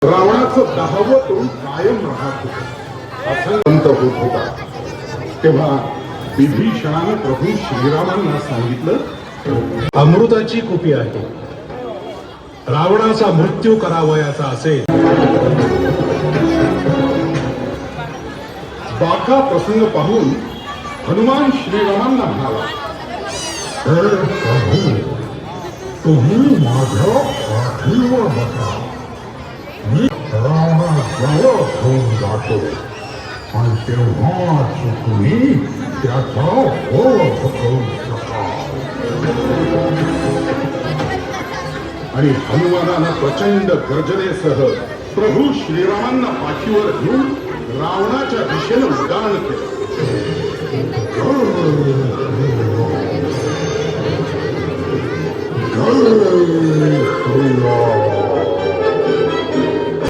रावणाचं 10वं तोंड कायम राहत होत होता तेव्हा विभीषणाने प्रभू श्रीरामांना सांगितलं, अमृताची कुपी आहे. रावणाचा मृत्यू करावयाचा असेल. बाका प्रसंग पाहून हनुमान श्रीरामांना म्हणाला, प्रभू, तुम्ही माझ्या पाठीवर बसा. मी रावणाजवळ घेऊन जातो आणि तेव्हाच तुम्ही त्याचा वध करू शकाल. आणि हनुमानानं प्रचंड गर्जनेसह प्रभू श्रीरामांना पाठीवर घेऊन रावणाच्या दिशेने उड्डाण केलं. जय श्रीराम.